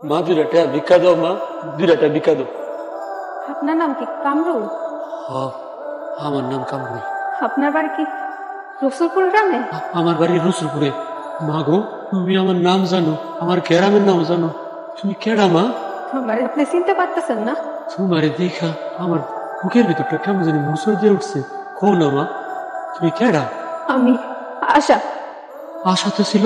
মা দুইটা ভিক্ষা দাও, মা দুইটা ভিক্ষা দাও। আপনার নাম কি কামরুল? আমার নাম কামরুল। আপনার বাড়ি কি রসুলপুর গ্রামে? আমার বাড়ি রসুলপুরে। মা গো, তুমি আমার নাম জানো, আমার গ্রামের নাম জানো। তুমি কেডা মা? আমার আপনি চিনতে পারতেছেন না? তোমারে দেখা আমার বুকের ভিতরটা কেমন জানি মুসর দিয়ে উঠছে। কো না মা, তুমি কেডা? আমি আশা। আশা তো ছিল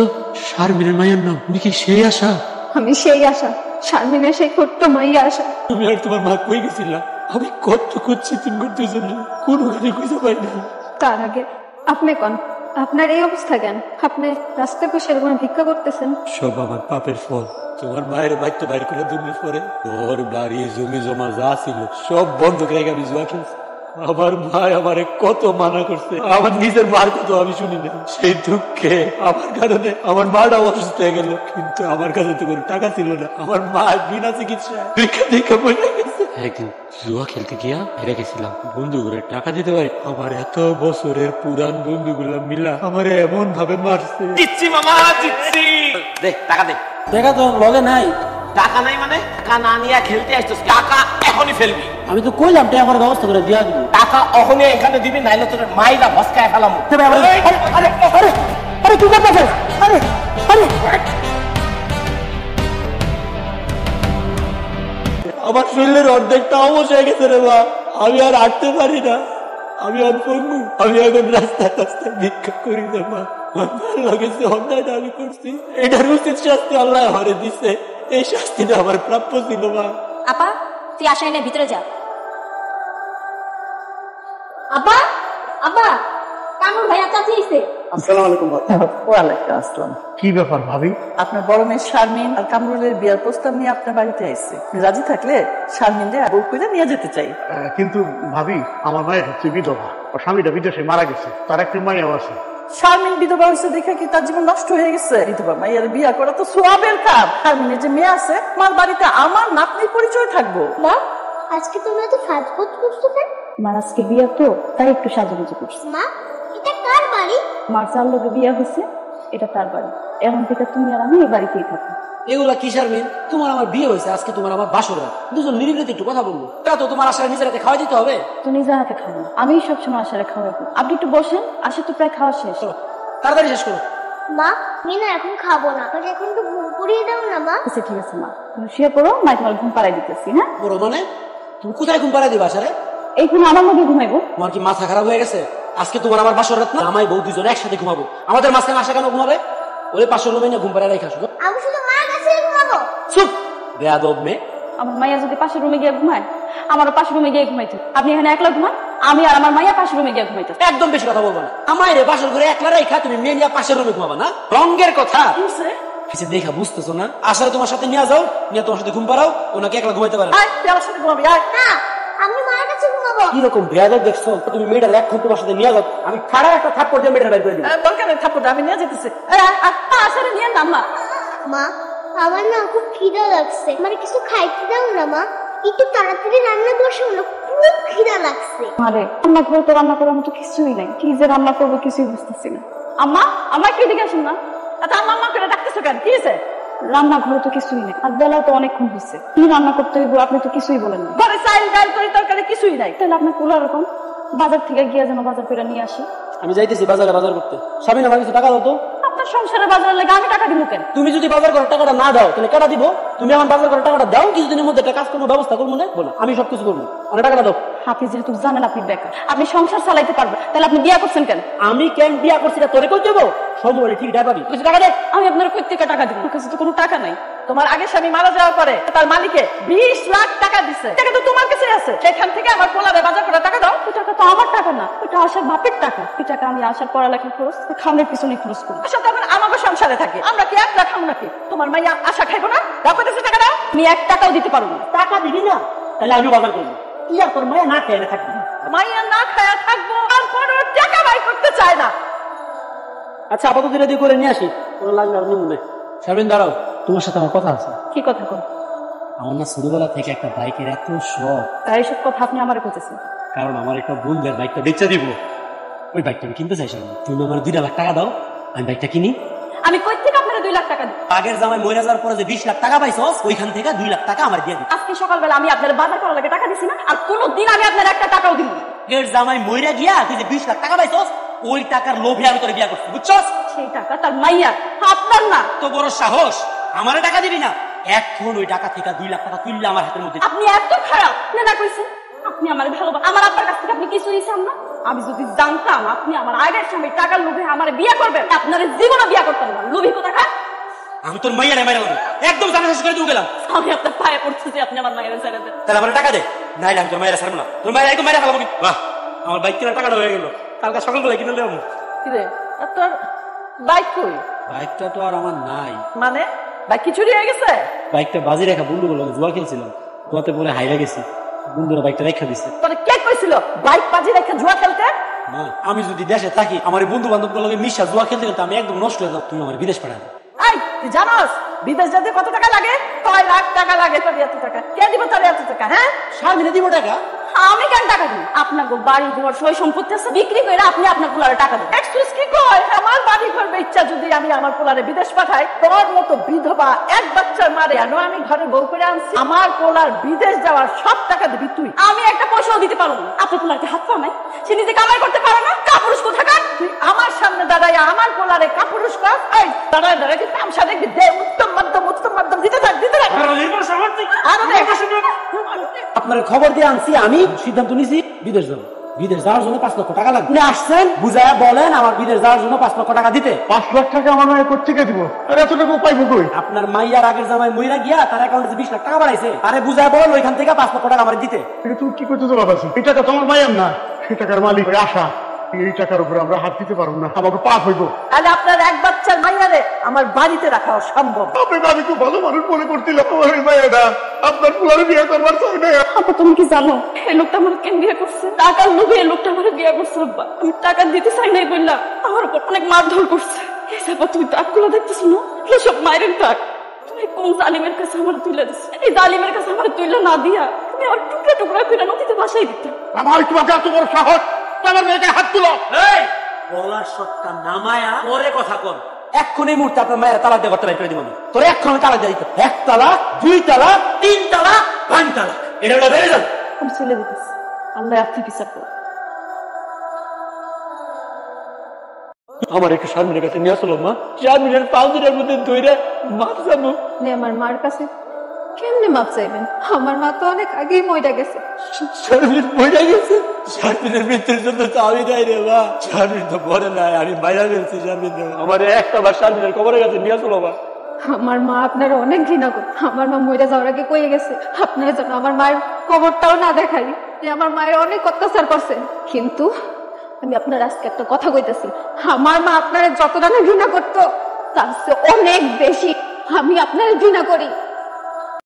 শারমিনের মায়ের নাম, তুমি কি সেই আশা? আমি সেই আশা, শারমিনের সেই ছোট্ট মাইয়া আশা। তুমি আর তোমার মা কই গেছিলা? আমি কত খুঁজছি তুমি করতে জন্য, কোনো গাড়ি খুঁজে পাই না। তার আগে আপনি কোন, আপনার এই অবস্থা কেন? আপনি রাস্তায় বসে এরকম ভিক্ষা করতেছেন? সব আমার পাপের ফল। তোমার মায়ের বাড়িতে বাইর করে দুর্নীতি পরে ঘর বাড়ি জমি জমা যা ছিল সব বন্ধ করে আমি জুয়া খেলছি। আমার ভাই আমারে কত মানা করছে, আমার নিজের মার কথা আমি শুনি না। সেই দুঃখে আমার কারণে আমার মাটা অসুস্থ হয়ে গেল, কিন্তু আমার কাছে তো কোনো টাকা ছিল না। আমার মা বিনা চিকিৎসায় ভিক্ষা ভিক্ষা বলে গেছে। একদিন জুয়া খেলতে গিয়া হেরে গেছিলাম, বন্ধু করে টাকা দিতে পারি। আমার এত বছরের পুরান বন্ধুগুলা মিলা আমার এমন ভাবে মারছে। দিচ্ছি মামা, দিচ্ছি। দে টাকা দে। দেখা তো লগে নাই। টাকা নাই মানে? টাকা না নিয়ে খেলতে আসছিস, টাকা এখনই ফেলবি। আমি তো কইলাম টাকা আমার ব্যবস্থা করে দিয়া দিব। টাকা এখনই এখানে দিবি, নাইলে তোর মাইরা ভস্কায় ফেলাম। আরে আরে আরে কি করতেছ? আরে আরে আমার শরীরের অর্ধেকটা অবশ হয়ে গেছে রে মা, আমি আর হাঁটতে পারি না। আমি আর পঙ্গু, আমি এখন রাস্তায় রাস্তায় ভিক্ষা করি না মা। আমার লাগেছে অন্যায়টা আমি করছি, এটার উচিত শাস্তি আল্লাহ হরে দিছে। এই শাস্তিটা আমার প্রাপ্য ছিল মা। আপা তুই আশা এনে ভিতরে যা। আপা আপা কামরুল ভাইয়া চাচি আইছে। আসসালামু আলাইকুম। ওয়ালাইকুম আসসালাম। কি ব্যাপার ভাবি? আপনার বড় মেয়ে শারমিন আর কামরুলের বিয়ার প্রস্তাব নিয়ে আপনার বাড়িতে আইছে। রাজি থাকলে শারমিনরে বউ কইরা নিয়ে যেতে চাই। কিন্তু ভাবি, আমার মায়ের হচ্ছে বিধবা, ওর স্বামীটা বিদেশে মারা গেছে, তার একটি মাইয়াও আছে। শারমিন বিধবা হয়েছে দেখে কি তার জীবন নষ্ট হয়ে গেছে? বিধবা মাইয়ার বিয়া করা তো সোয়াবের কাজ। শারমিনের যে মেয়ে আছে, আমার বাড়িতে আমার নাতনির পরিচয় থাকবো। মা, আজকে তুমি এত সাজগোজ করছো কেন? মার আজকে বিয়া তো, তাই একটু সাজাগুজি করছি। মা, এটা কার বাড়ি? মার চার লোকে বিয়া হয়েছে, এটা তার বাড়ি। এখন থেকে তুমি আর আমি এই বাড়িতেই থাকি। এগুলা কি শারমিন? তোমার আমার বিয়ে হয়েছে, আজকে তোমার আমার বাসর রাত, দুজন নিরিবিলিতে একটু কথা বলবো। তা তো তোমার আশায় নিজের হাতে খাওয়া দিতে হবে। তো নিজের হাতে খাবো, আমি সবসময় আশারে খাওয়াবো। আপনি একটু বসেন, আশা তো প্রায় খাওয়া শেষ। তাড়াতাড়ি শেষ করো। মা, আমি না এখন খাবো না, আমাকে এখন তো ঘুম পুড়িয়ে দাও না মা। আচ্ছা ঠিক আছে মা, তুমি শুয়ে পড়ো, মাই তোমার ঘুম পাড়াই দিতেছি। হ্যাঁ বড় মানে তুমি কোথায় ঘুম পাড়াই দিবা আশারে? এইখানে আমার মধ্যে ঘুমাইবো। তোমার কি মাথা খারাপ হয়ে গেছে? আজকে তোমার আমার বাসর রাত না, আমায় বউ দুজনে একসাথে ঘুমাবো। আমাদের মাঝখানে আশা কেন ঘুমাবে? ওই পাশের রুমে নিয়ে ঘুম পাড়ায় রেখে আসো। আমি শুধু মার কাছে ঘুমাবো। চুপ, বেয়াদব মেয়ে। আমার মাইয়া যদি পাশের রুমে গিয়ে ঘুমায়, আমারও পাশের রুমে গিয়ে ঘুমাইতো। আপনি এখানে একলা ঘুমান, আমি আর আমার মাইয়া পাশের রুমে গিয়ে ঘুমাইতো। একদম বেশি কথা বলবো না। আমায় রে বাসর ঘরে একলা রেখা তুমি মেয়ে নিয়ে পাশের রুমে ঘুমাবা না? রঙের কথা কিছু দেখা বুঝতেছো না? আশারে তোমার সাথে নিয়ে যাও, নিয়ে তোমার সাথে ঘুম পাড়াও, ওনাকে একলা ঘুমাইতে পারে। আমার সাথে ঘুমাবি। না, আমি মার কাছে ঘুমাবো। কিরকম বেয়াদব দেখছো তুমি? মেয়েটার এখন তোমার সাথে নিয়ে যাও, আমি খাড়া একটা থাপ্পড় দিয়ে মেয়েটার বাইর করে দিই। দরকার নেই থাপ্পড়, আমি নিয়ে যেতেছি। আশারে নিয়ে নাম মা। মা, আমার না খুব খিদা লাগছে, আমার কিছু খাইতে দাও না মা। একটু তাড়াতাড়ি রান্না বসো না, খুব খিদা লাগছে। আরে রান্না করে তো রান্না করার মতো কিছুই নাই, কি যে রান্না করবো কিছুই বুঝতেছি না। আম্মা, আমার একটু দিকে আসুন না। আচ্ছা আম্মা আম্মা করে ডাকতেছো কেন? কি হয়েছে? রান্না ঘরে তো কিছুই নেই, আর বেলা তো অনেকক্ষণ হচ্ছে। কি রান্না করতে হইব আপনি তো কিছুই বলেন না। ঘরে চাল ডাল তরি তরকারি কিছুই নাই। তাহলে আপনার কোলা রকম বাজার থেকে গিয়ে যেন বাজার করে নিয়ে আসি। আমি যাইতেছি বাজারে বাজার করতে। স্বামী আমার কিছু টাকা দাও তো। আপনার সংসারে বাজার লাগে আমি টাকা দিব কেন? তুমি যদি বাজার করার টাকাটা না দাও তাহলে কেটা দিব? তুমি আমার বাজার করার টাকাটা দাও, কিছুদিনের মধ্যে একটা কাজ করবো, ব্যবস্থা করবো না বলো, আমি সবকিছু করবো। আমার টাকাটা দাও। আপনি যেহেতু জানেন আপনি বেকার, আপনি সংসার চালাইতে পারবেন, তাহলে আপনি বিয়া করছেন কেন? আমি কেন বিয়া করছি না তোরে কই দেবো? সময় ঠিক ডাকাবি, কিছু টাকা দে। আমি আপনার কই থেকে টাকা দিব? আমার কাছে তো কোনো টাকা নাই। তোমার আগে স্বামী মারা যাওয়ার পরে তার মালিকে 20 লাখ টাকা দিছে, টাকা তো তোমার কাছে আছে। সেখান থেকে আমার পোলারে বাজার করার টাকা দাও। ওই টাকা তো আমার টাকা না, ওটা আশার বাপের টাকা। ওই টাকা আমি আশার পড়ালেখা খরচ, খাওয়ানোর পিছনে খরচ করি। আশা তো এখন আমাকে সংসারে থাকে, আমরা কি একলা খাবো নাকি? তোমার মাইয়া আশা খাইবো না? দাও কইতেছে টাকা দাও। আমি 1 টাকাও দিতে পারবো না। টাকা দিবি না? তাহলে আমি বাজার করবো। কি আর তোর মাইয়া না খেয়ে থাকবি? মাইয়া না খায়া থাকবো, তারপরও টাকা বাই করতে চায় না। আচ্ছা আপাতত রেডি করে নিয়ে আসি, কোনো লাগবে আর নিব না। শারমিন দাঁড়াও, তোমার সাথে আমার কথা আছে। কি কথা কর? আমার না ছোটবেলা থেকে একটা বাইকের এত শখ, তাই এইসব কথা আপনি আমারে বলতেছেন? কারণ আমার একটা বন্ধুর বাইকটা বেচা দিব, ওই বাইকটা আমি কিনতে চাইছিলাম। তুমি আমার 2 লাখ টাকা দাও, আমি বাইকটা কিনি। আমি কই থেকে আপনারা 2 লাখ টাকা দিই? আগের জামাই মরে যাওয়ার পরে যে 20 লাখ টাকা পাইছস ওইখান থেকে 2 লাখ টাকা আমার দিয়ে দিই। আজকে সকালবেলা আমি আপনার বাজার করার লাগে টাকা দিছি না, আর কোনোদিন আমি আপনার একটা টাকাও দিব না। আগের জামাই মরে গিয়া তুই যে 20 লাখ টাকা পাইছস ওই টাকার লোভে আমি তোরে বিয়া করছি, বুঝছস? সেই টাকা তার মাইয়া, আপনার না। তো বড় সাহস, আমারে টাকা দিবি না? এখন ওই টাকা থেকে 2 লাখ টাকা তুললে আমার হাতের মধ্যে। আপনি এত খারাপ না কইছেন? আপনি আমার ভালোবাসেন, আমার আব্বার কাছ থেকে আপনি কিছু নিছেন না? আমি যদি জানতাম আপনি আমার আগের স্বামী টাকার লোভে আমার বিয়ে করবেন, আপনার জীবনে বিয়ে করতাম না। লোভী কোথাকার! আমি তোর মাইয়া রে মাইরা একদম জানা শেষ করে দিয়ে গেলাম। আমি আপনার পায়ে পড়তেছি, আপনি আমার মায়ের ছেড়ে দেন। তাহলে আমার টাকা দে, নাইলে আমি তোর মায়েরা ছাড়বো না। তোর মায়েরা একদম মায়েরা ফেলাবো। বাহ, আমার বাইক কেনার টাকাটা হয়ে গেল। কালকে সকালবেলা কিনে দেবো। কিরে তোর বাইক কই? বাইকটা তো আর আমার নাই। মানে বাইক কি চুরি হয়ে গেছে? বাইকটা বাজি রেখা বন্ধুগুলো জুয়া খেলছিলাম, জুয়াতে পরে হাইরা গেছি, বন্ধুরা বাইকটা রেখা দিচ্ছে। তোর কে কইছিল বাইক বাজি রেখে জুয়া খেলতে? মা, আমি যদি দেশে থাকি আমার বন্ধু বান্ধব গুলোকে মিশা জুয়া খেলতে খেলতে আমি একদম নষ্ট হয়ে যাবো। তুমি আমার বিদেশ পাঠাবে। এই তুই জানোস বিদেশ যেতে কত টাকা লাগে? 6 লাখ টাকা লাগে। তোর এত টাকা কে দিব? তোর এত টাকা? হ্যাঁ, সারাদিনে দিব টাকা? আমি কেন টাকা দিই? আপনার বাড়ি ঘর সই সম্পত্তি আছে, বিক্রি করে আপনি আপনার পোলারে টাকা দেন। এক্সকিউজ কি কয়? আমার বাড়ি ঘর বেচা যদি আমি আমার পোলারে বিদেশ পাঠাই, তোর মতো বিধবা এক বাচ্চার মারে আনো আমি ঘরে বউ করে আনছি, আমার পোলার বিদেশ যাওয়ার সব টাকা দিবি তুই। আমি একটা পয়সাও দিতে পারবো না। আপনার পোলারকে হাত পা নাই, সে নিজে কামাই করতে পারে না? কাপুরুষ কোথাকার! তুই আমার সামনে দাঁড়াই আমার পোলারে কাপুরুষ কর। এই দাঁড়ায় দাঁড়ায় কি তামসা দেখবি? দে, উত্তম মাধ্যম দিতে থাক, দিতে থাক। আরো দে। আপনার খবর দিয়ে আনছি, আমি সিদ্ধান্ত নিছি বিদেশ যাবো। বিদেশ যাওয়ার জন্য 5 লক্ষ টাকা লাগবে। আপনি আসছেন বুঝায় বলেন আমার বিদেশ যাওয়ার জন্য 5 লক্ষ টাকা দিতে। 5 লাখ টাকা আমার মায়ের কোথেকে দিব? আর এত টাকা পাইবো কই? আপনার মাইয়ার আগের জামাই মইরা গিয়া তার অ্যাকাউন্টে 20 লাখ টাকা বাড়াইছে, আরে বুঝায় বল ওইখান থেকে 5 লক্ষ টাকা আমার দিতে। এটা তুমি কি করতে বাবা? এই টাকা তোমার মায়ের না, সেই টাকার মালিক ওই আশা। এই টাকার উপরে আমরা হাত দিতে পারবো না, আমাকে পাপ হইব। তাহলে আপনার এক বাচ্চার মাইয়ারে আমার বাড়িতে রাখা অসম্ভব। আমি খুব ভালো মানুষ মনে করছিলাম, আমার এই মায়েরা আপনার পুলারে বিয়ে করবার চাই না। আপা তুমি কি জানো এই লোকটা আমার কেন বিয়ে করছে? টাকার লোভে এই লোকটা আমার বিয়ে করছে। আব্বা আমি টাকা দিতে চাই নাই বললাম আমার উপর অনেক মারধর করছে। এই আপা তুমি টাকগুলো দেখতেছো না? সব মায়ের টাক। তুমি কোন জালিমের কাছে আমার তুলে দিচ্ছ? এই জালিমের কাছে আমার তুলে না দিয়া তুমি আমার টুকরা টুকরা করে নদীতে ভাসাই দিতে। আমার তোমাকে এত বড় সাহস, আমার মেয়েকে হাত তুলো। এই বলার সত্তা নামায়া পরে কথা কর। এখন এই মুহূর্তে আপনার মায়ের তালাক দিয়ে ঘরটা করে দিব আমি। তোর এখন তালাক দিয়ে দিতে 1 তালাক 2 তালাক 3 তালাক 5 তালাক। এটা হলো বেড়ে যান। আমি চলে দিতেছি, আমরা আপনি বিচার করবো। আমার একটু শারমিনের কাছে নিয়ে আসলো মা। শারমিনের 5 দিনের মধ্যে ধরে মাপ যাবো। আমার মার কাছে কেমনে মাপ চাইবেন? আমার মা তো অনেক আগেই মইরা গেছে। শারমিন মরে গেছে? শারমিনের মৃত্যুর জন্য তো আমি দায়ী রে মা। শারমিন তো মরে নাই, আমি মাইরা ফেলছি শারমিন। আমার একটা বার শারমিনের কবরের কাছে নিয়ে আসলো মা। আমার মা আপনারা অনেক ঘৃণা করত। আমার মা মইরা যাওয়ার আগে কয়ে গেছে আপনারা যেন আমার মায়ের কবরটাও না দেখাই, যে আমার মায়ের অনেক অত্যাচার করছে। কিন্তু আমি আপনার আজকে একটা কথা কইতেছি, আমার মা আপনারা যতটা না ঘৃণা করতো তার চেয়ে অনেক বেশি আমি আপনারা ঘৃণা করি।